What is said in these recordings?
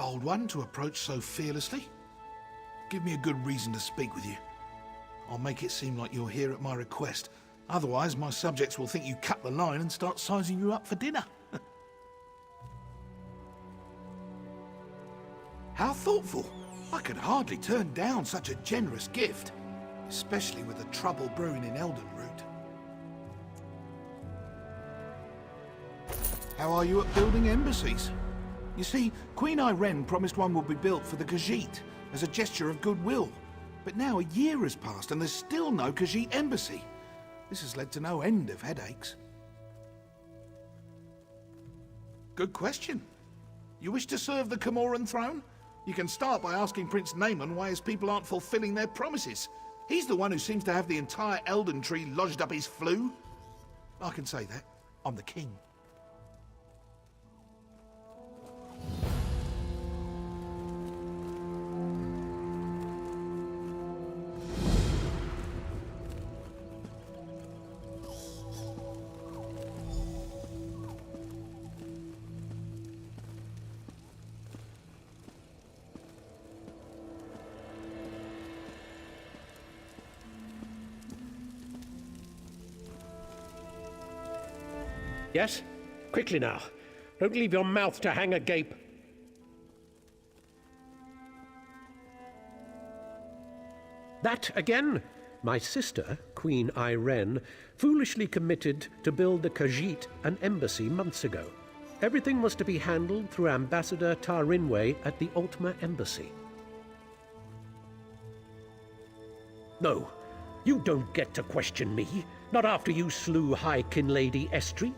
bold one to approach so fearlessly. Give me a good reason to speak with you. I'll make it seem like you're here at my request. Otherwise, my subjects will think you cut the line and start sizing you up for dinner. How thoughtful. I could hardly turn down such a generous gift, especially with the trouble brewing in Eldenroot. How are you at building embassies? You see, Queen Irene promised one would be built for the Khajiit as a gesture of goodwill. But now a year has passed and there's still no Khajiit embassy. This has led to no end of headaches. Good question. You wish to serve the Camoran throne? You can start by asking Prince Naaman why his people aren't fulfilling their promises. He's the one who seems to have the entire Elden Tree lodged up his flue. I can say that. I'm the king. Yes? Quickly now. Don't leave your mouth to hang agape. That again? My sister, Queen Irene, foolishly committed to build the Khajiit an embassy months ago. Everything was to be handled through Ambassador Tarinwe at the Ultima Embassy. No, you don't get to question me. Not after you slew High Kin Lady Estri.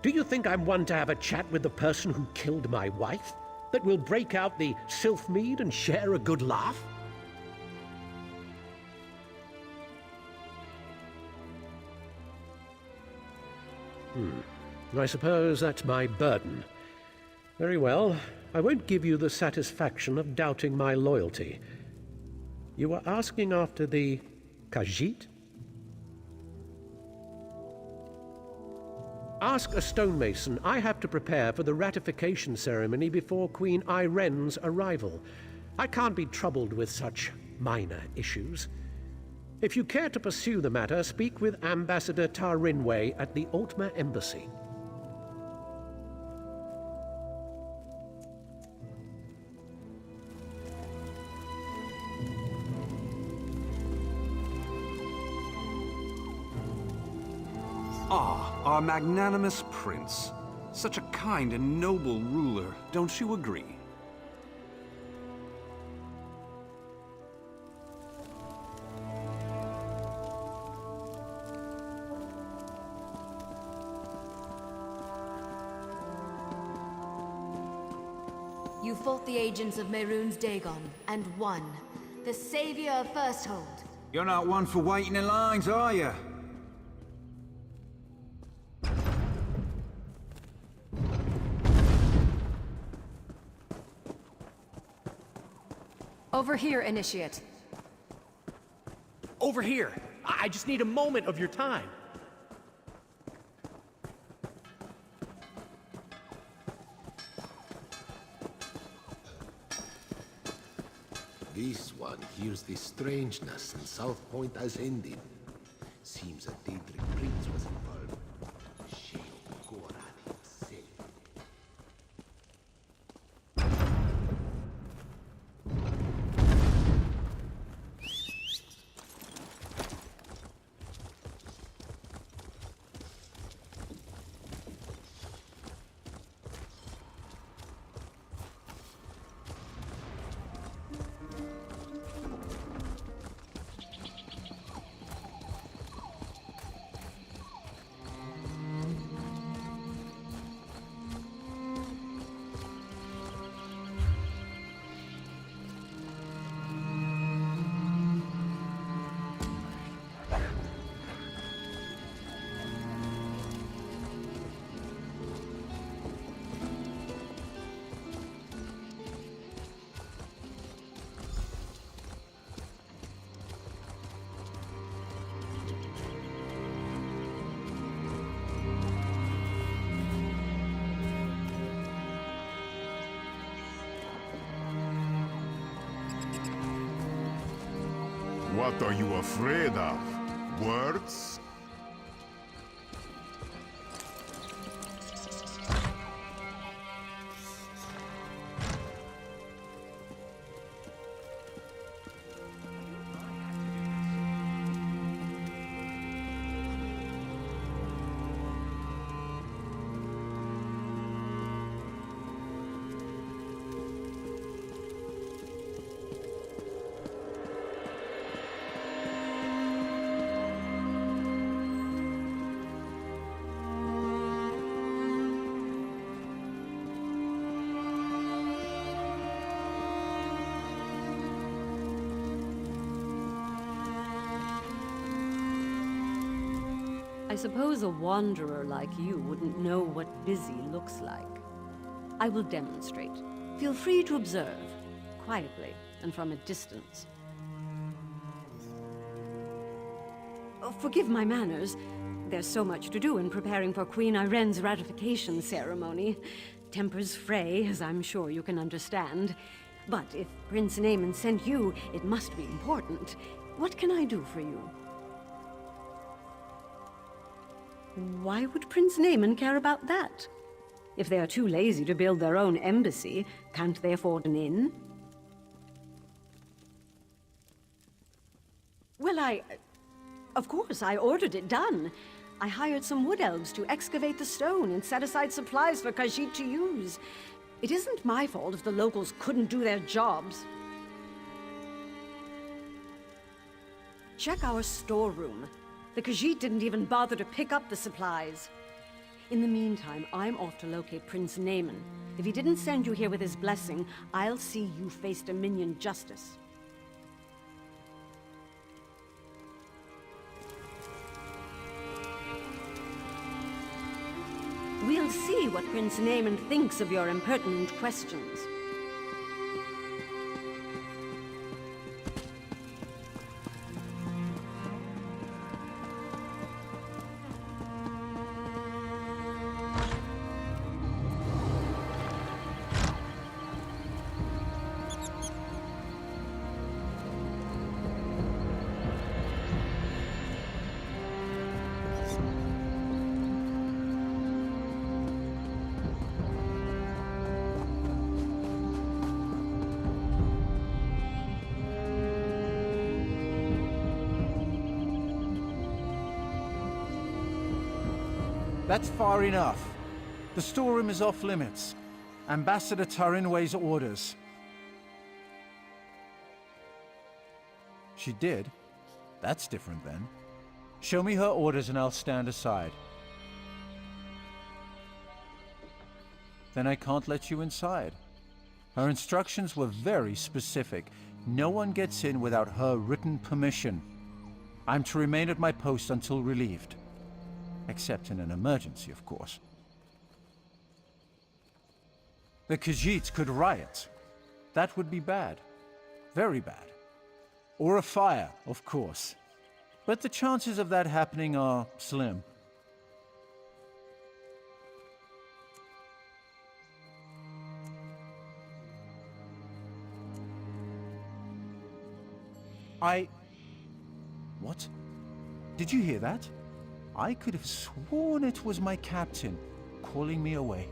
Do you think I'm one to have a chat with the person who killed my wife? That we'll break out the Sylphmead and share a good laugh? I suppose that's my burden. Very well, I won't give you the satisfaction of doubting my loyalty. You were asking after the Khajiit? Ask a stonemason. I have to prepare for the ratification ceremony before Queen Irene's arrival. I can't be troubled with such minor issues. If you care to pursue the matter, speak with Ambassador Tarinwe at the Ultima Embassy. Ah, our magnanimous prince. Such a kind and noble ruler, don't you agree? You fought the agents of Mehrunes Dagon, and won. The savior of Firsthold. You're not one for waiting in lines, are you? Over here, Initiate. Over here. I just need a moment of your time. This one hears the strangeness and South Point has ended. Seems a Daedric prince was involved. Shame Goran himself. What are you afraid of? Words? I suppose a wanderer like you wouldn't know what busy looks like. I will demonstrate. Feel free to observe, quietly and from a distance. Oh, forgive my manners. There's so much to do in preparing for Queen Irene's ratification ceremony. Tempers fray, as I'm sure you can understand. But if Prince Naaman sent you, it must be important. What can I do for you? Why would Prince Naaman care about that? If they are too lazy to build their own embassy, can't they afford an inn? Well, of course, I ordered it done. I hired some wood elves to excavate the stone and set aside supplies for Khajiit to use. It isn't my fault if the locals couldn't do their jobs. Check our storeroom. The Khajiit didn't even bother to pick up the supplies. In the meantime, I'm off to locate Prince Naaman. If he didn't send you here with his blessing, I'll see you face Dominion justice. We'll see what Prince Naaman thinks of your impertinent questions. That's far enough. The storeroom is off limits. Ambassador Tarin weighs orders. She did? That's different then. Show me her orders and I'll stand aside. Then I can't let you inside. Her instructions were very specific. No one gets in without her written permission. I'm to remain at my post until relieved. Except in an emergency, of course. The Khajiits could riot. That would be bad. Very bad. Or a fire, of course. But the chances of that happening are slim. What? Did you hear that? I could have sworn it was my captain calling me away.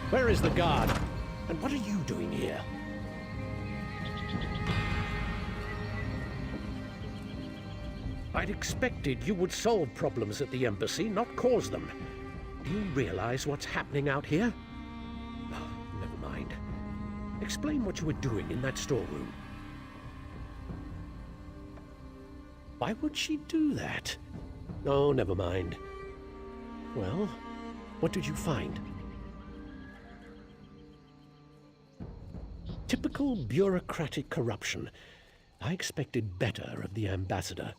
Where is the guard? And what are you doing here? I'd expected you would solve problems at the embassy, not cause them. Do you realize what's happening out here? Oh, never mind. Explain what you were doing in that storeroom. Why would she do that? Oh, never mind. Well, what did you find? Typical bureaucratic corruption. I expected better of the ambassador.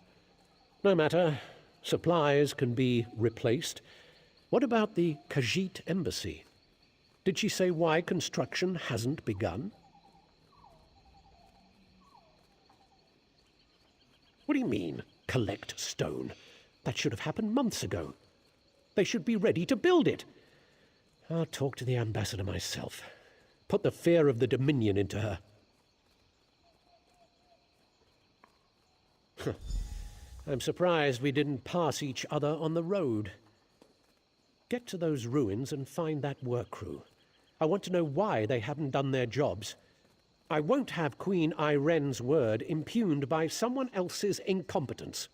No matter. Supplies can be replaced. What about the Khajiit embassy? Did she say why construction hasn't begun? What do you mean, collect stone? That should have happened months ago. They should be ready to build it. I'll talk to the ambassador myself. Put the fear of the Dominion into her. I'm surprised we didn't pass each other on the road. Get to those ruins and find that work crew. I want to know why they haven't done their jobs. I won't have Queen Iren's word impugned by someone else's incompetence.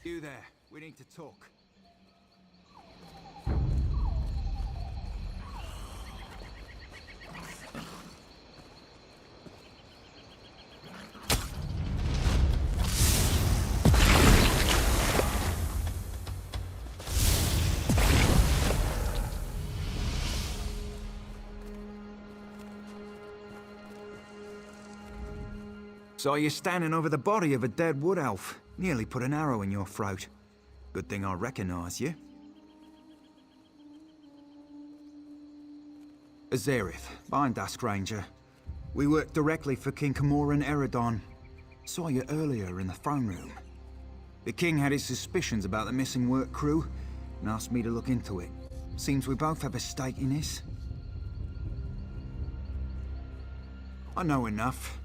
You there. We need to talk. Saw you standing over the body of a dead wood elf. Nearly put an arrow in your throat. Good thing I recognize you. Azerith, Bindusk Ranger. We work directly for King Camoran Eredon. Saw you earlier in the throne room. The king had his suspicions about the missing work crew and asked me to look into it. Seems we both have a stake in this. I know enough.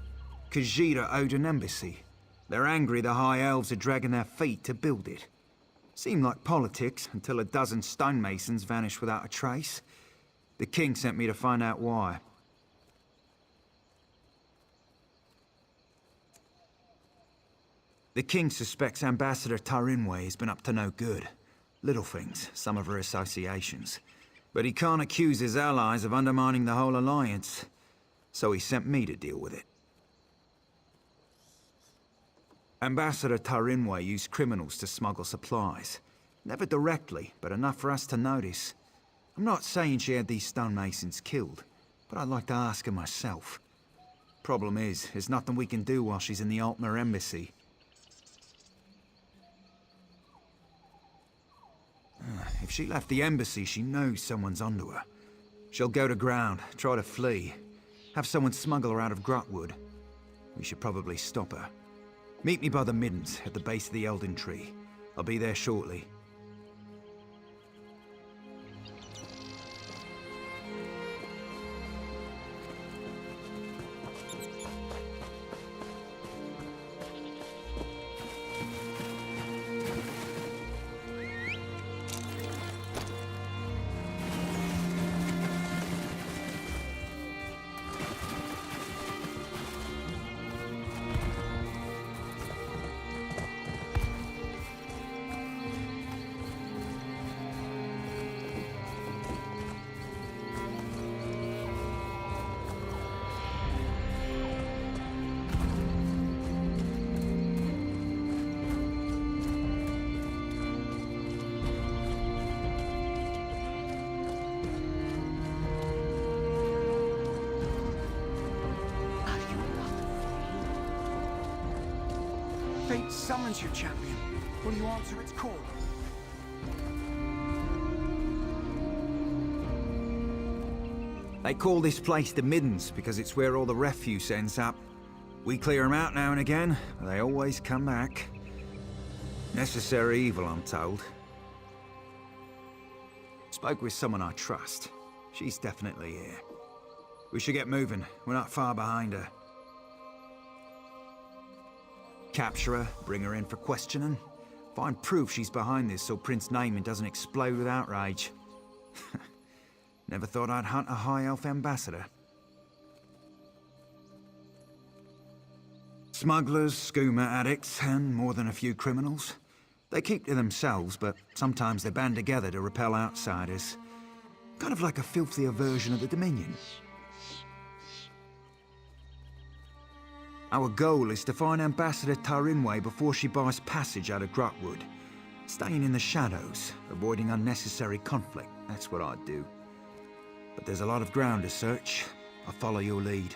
Khajiit owed an embassy. They're angry the High Elves are dragging their feet to build it. Seemed like politics until a dozen stonemasons vanished without a trace. The king sent me to find out why. The king suspects Ambassador Tarinwe has been up to no good. Little things, some of her associations. But he can't accuse his allies of undermining the whole alliance. So he sent me to deal with it. Ambassador Tarinwe used criminals to smuggle supplies. Never directly, but enough for us to notice. I'm not saying she had these stonemasons killed, but I'd like to ask her myself. Problem is, there's nothing we can do while she's in the Altmer embassy. If she left the embassy, she knows someone's onto her. She'll go to ground, try to flee, have someone smuggle her out of Grahtwood. We should probably stop her. Meet me by the Middens, at the base of the Elden Tree. I'll be there shortly. Fate summons you, champion. Will you answer its call? They call this place the Middens because it's where all the refuse ends up. We clear them out now and again, but they always come back. Necessary evil, I'm told. Spoke with someone I trust. She's definitely here. We should get moving. We're not far behind her. Capture her, bring her in for questioning. Find proof she's behind this so Prince Naaman doesn't explode with outrage. Never thought I'd hunt a High Elf ambassador. Smugglers, skooma addicts, and more than a few criminals. They keep to themselves, but sometimes they band together to repel outsiders. Kind of like a filthier version of the Dominion. Our goal is to find Ambassador Tarinwe before she buys passage out of Grahtwood. Staying in the shadows, avoiding unnecessary conflict, that's what I'd do. But there's a lot of ground to search. I'll follow your lead.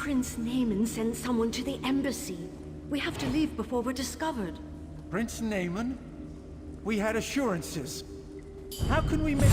Prince Naaman sent someone to the embassy. We have to leave before we're discovered. Prince Naaman? We had assurances. How can we make...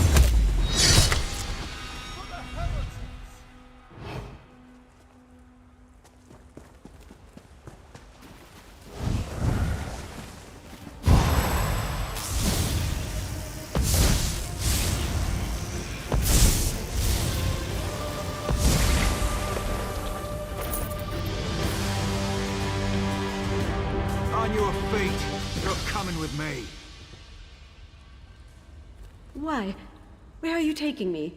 On your feet. You're coming with me. Why? Where are you taking me?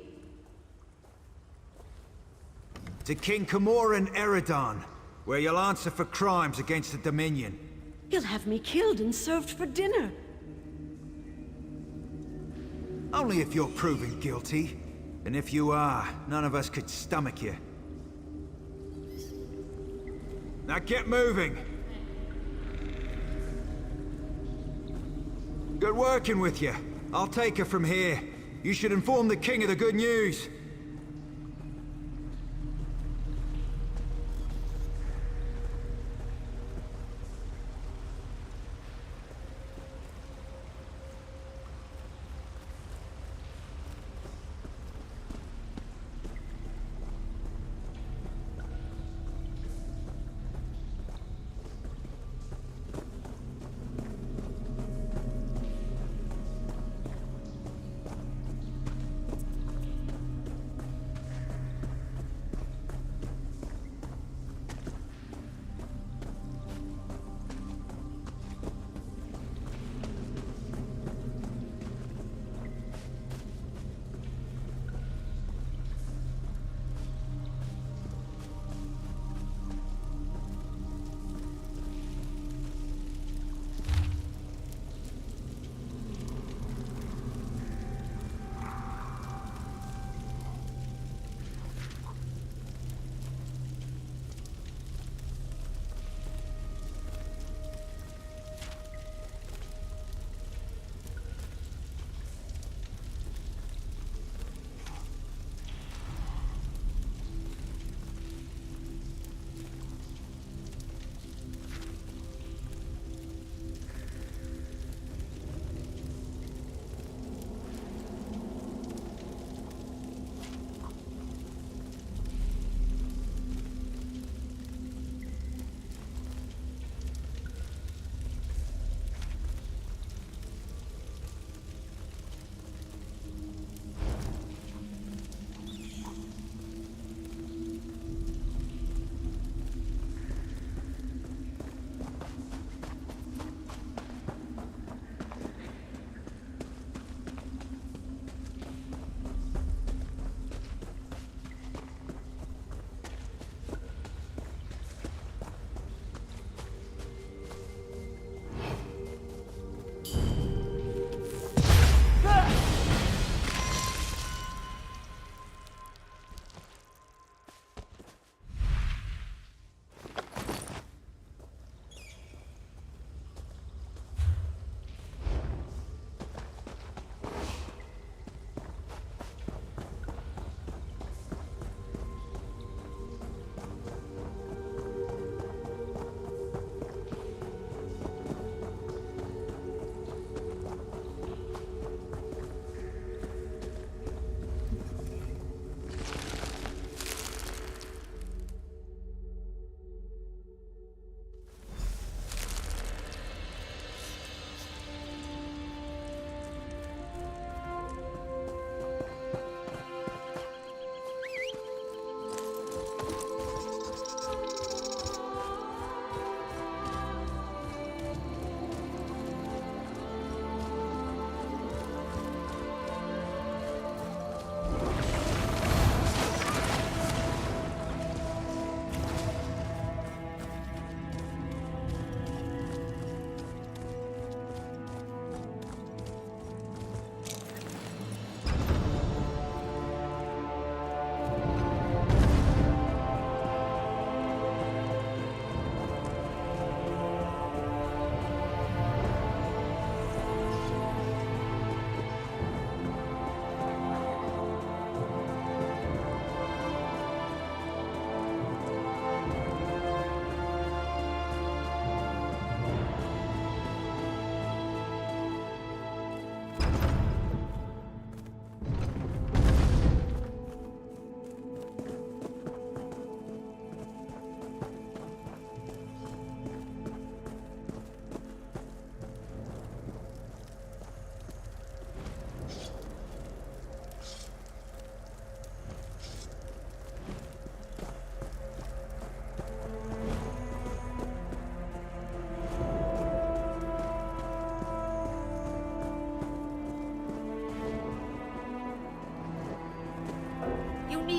To King Camoran Eredon, where you'll answer for crimes against the Dominion. He'll have me killed and served for dinner. Only if you're proven guilty. And if you are, none of us could stomach you. Now get moving! Good working with you. I'll take her from here. You should inform the king of the good news.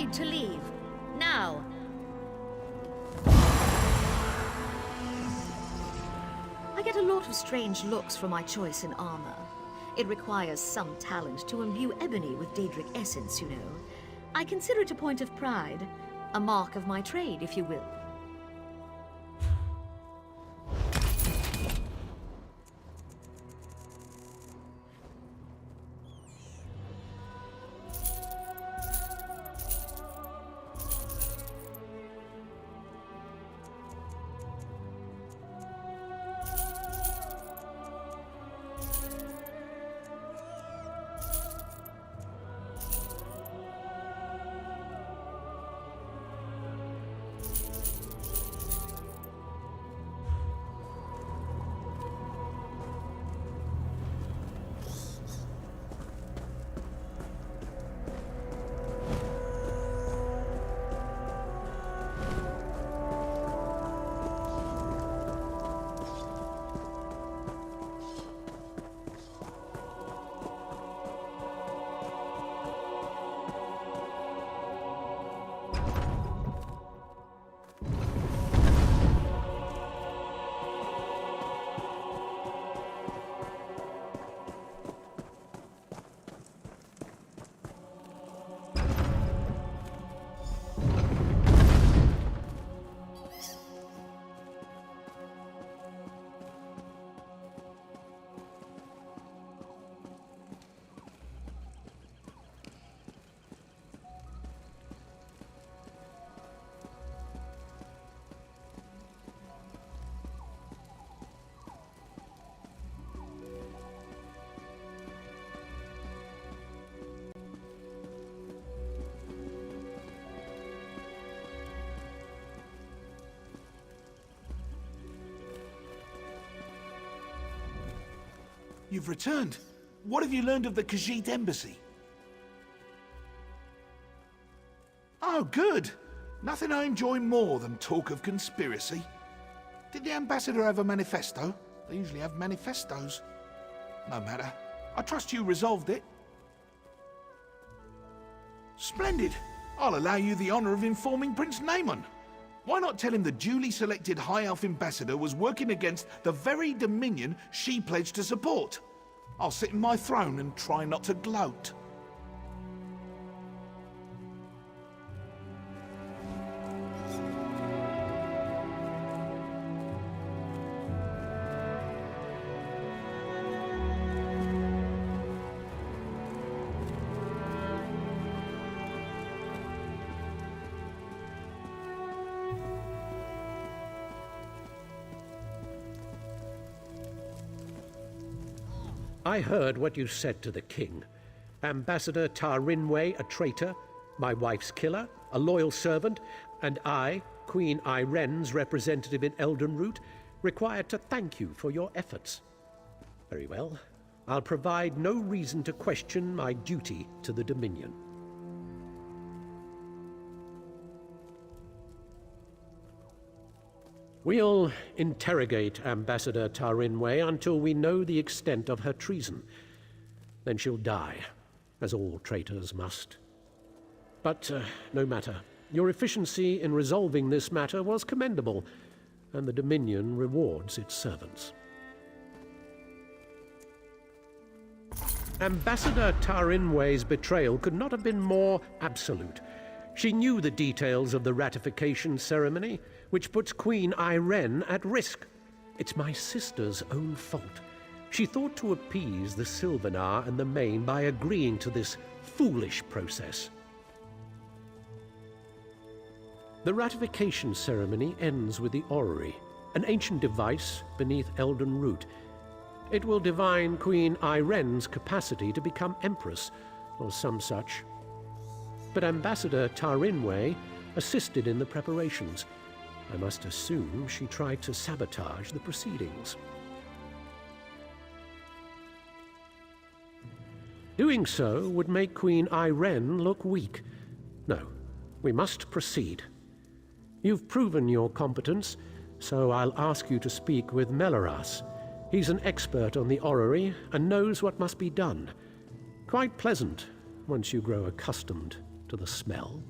decide to leave. Now. I get a lot of strange looks for my choice in armor. It requires some talent to imbue ebony with Daedric essence, you know. I consider it a point of pride. A mark of my trade, if you will. You've returned. What have you learned of the Khajiit embassy? Oh, good. Nothing I enjoy more than talk of conspiracy. Did the ambassador have a manifesto? They usually have manifestos. No matter. I trust you resolved it. Splendid. I'll allow you the honor of informing Prince Naemon. Why not tell him the duly selected High Elf ambassador was working against the very dominion she pledged to support? I'll sit in my throne and try not to gloat. I heard what you said to the king. Ambassador Tarinwe, a traitor, my wife's killer, a loyal servant, and I, Queen Iren's representative in Eldenroot, required to thank you for your efforts. Very well. I'll provide no reason to question my duty to the Dominion. We'll interrogate Ambassador Tarinwe until we know the extent of her treason. Then she'll die, as all traitors must. But no matter. Your efficiency in resolving this matter was commendable, and the Dominion rewards its servants. Ambassador Tarinwe's betrayal could not have been more absolute. She knew the details of the ratification ceremony, which puts Queen Iren at risk. It's my sister's own fault. She thought to appease the Sylvanar and the Main by agreeing to this foolish process. The ratification ceremony ends with the orrery, an ancient device beneath Eldenroot. It will divine Queen Iren's capacity to become Empress, or some such. But Ambassador Tarinwe assisted in the preparations. I must assume she tried to sabotage the proceedings. Doing so would make Queen Iren look weak. No, we must proceed. You've proven your competence, so I'll ask you to speak with Melaras. He's an expert on the orrery and knows what must be done. Quite pleasant once you grow accustomed to the smell.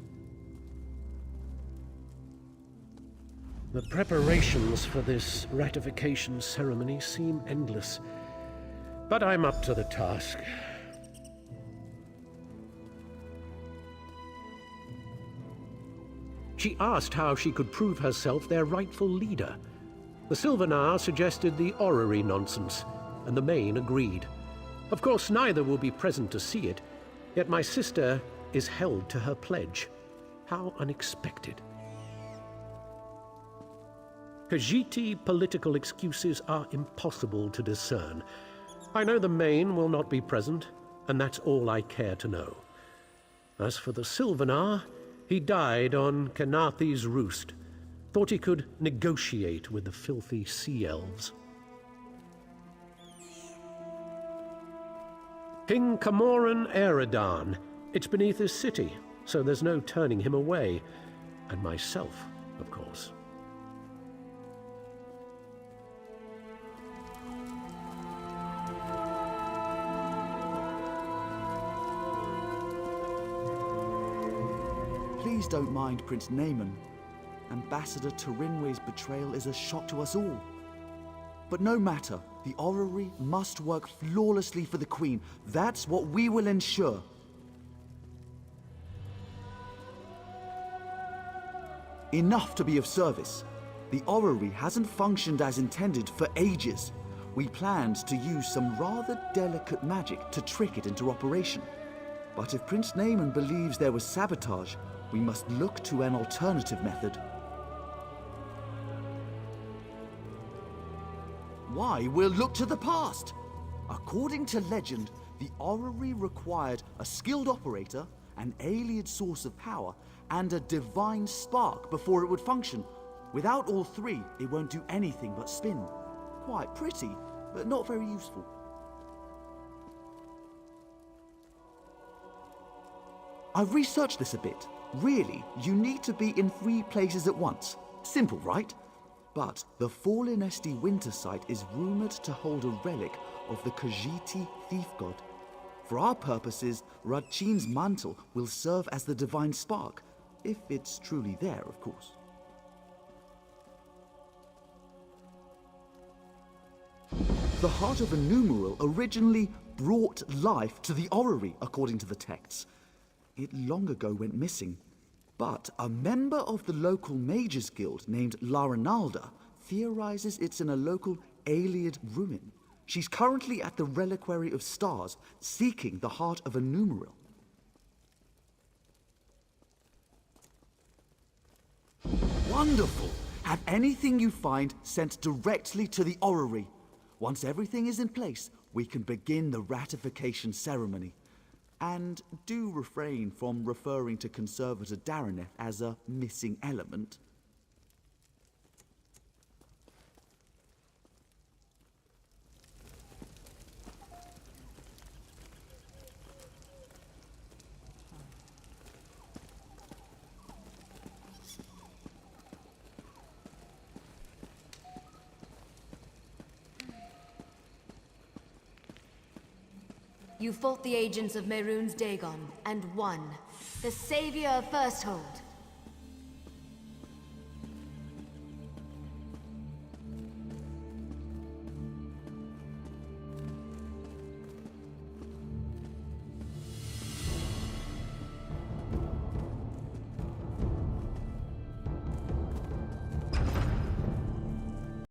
The preparations for this ratification ceremony seem endless, but I'm up to the task. She asked how she could prove herself their rightful leader. The Sylvanar suggested the orrery nonsense, and the Main agreed. Of course, neither will be present to see it, yet my sister is held to her pledge. How unexpected. Khajiiti political excuses are impossible to discern. I know the Main will not be present, and that's all I care to know. As for the Sylvanar, he died on Kenathi's roost. Thought he could negotiate with the filthy sea elves. King Camoran Eridan. It's beneath his city, so there's no turning him away. And myself, of course. Please don't mind Prince Naaman. Ambassador Turinwe's betrayal is a shock to us all. But no matter, the orrery must work flawlessly for the Queen. That's what we will ensure. Enough to be of service. The orrery hasn't functioned as intended for ages. We planned to use some rather delicate magic to trick it into operation. But if Prince Naaman believes there was sabotage, we must look to an alternative method. Why, we'll look to the past. According to legend, the orrery required a skilled operator, an alien source of power, and a divine spark before it would function. Without all three, it won't do anything but spin. Quite pretty, but not very useful. I've researched this a bit. Really, you need to be in 3 places at once. Simple, right? But the Fallen Esti winter site is rumored to hold a relic of the Khajiiti thief god. For our purposes, Radchin's mantle will serve as the divine spark, if it's truly there, of course. The Heart of a Numeral originally brought life to the orrery, according to the texts. It long ago went missing, but a member of the local Mages Guild named Laranalda theorizes it's in a local Aeliad ruin. She's currently at the Reliquary of Stars, seeking the Heart of a Numeral. Wonderful! Have anything you find sent directly to the orrery. Once everything is in place, we can begin the ratification ceremony. And do refrain from referring to Conservator Daraneth as a missing element. You fought the agents of Mehrunes Dagon and won. The savior of Firsthold.